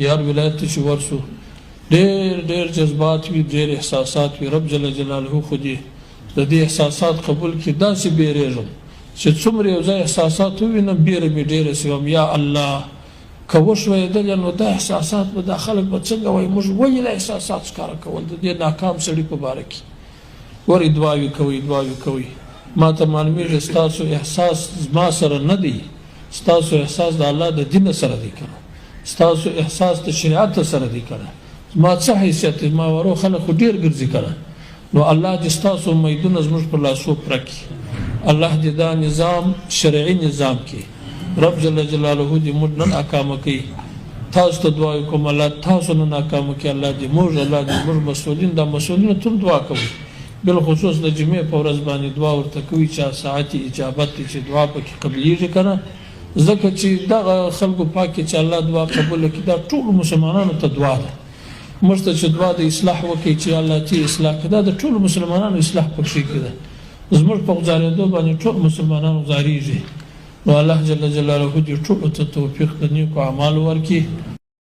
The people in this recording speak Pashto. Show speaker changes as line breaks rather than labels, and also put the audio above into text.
هر ولایت ته چې ورسو ډېر جذبات وي، ډېر احساسات وي. رب جل جلاله خو دې د دې احساسات قبول کړي. داسې بیریږم چې څومره یو ځای احساسات ووینم بیره مې ډېره شي، وایم یا الله که وشوېدله نو دا احساسات به دا خلک به څنګه وایي موږ ولې دا احساسات ښکاره کول د دې ناکام سړي په باره کې. ورې دعاوې کوئ. ما ته معلومېږي ستاسو احساس زما سره نه دی، ستاسو احساس د الله د دین سره دی که نه، ستاسو احساس د شریعت سره دی که نه. ما څه حیثیت دی؟ ما ورو خلک خو ډېر ګرځي که نه. نو الله دې ستاسو امیدونه زموږ پر لاسو پوره کړي. الله دې دا نظام شرعي نظام کې رب جل جلاله دې موږ نه ناکامه کوي. تاسو ته دعا کوم الله تاسو نه ناکامه کوي. الله دې موږ مسؤلین دا مسؤلینو ته دعا کوي، بالخصوص د جمعې په ورځ باندې دعا ورته کوي چې ساعت اجابت دی چې دعا پکې قبلیږي که نه. ځکه چې دغه خلکو پاکې چې الله دعا قبوله کړي دا ټولو مسلمانانو ته دعا ده. موږ ته چې دعا د اصلاح وکړي چې الله ته اصلاح کړي، دا د ټولو مسلمانانو اصلاح پکې کړي. زموږ په غزارېدو باندې ټول مسلمانان غزارېږي. نو الله جل جلاله دې ټولو ته توفیق د نیکو اعمالو ورکړي.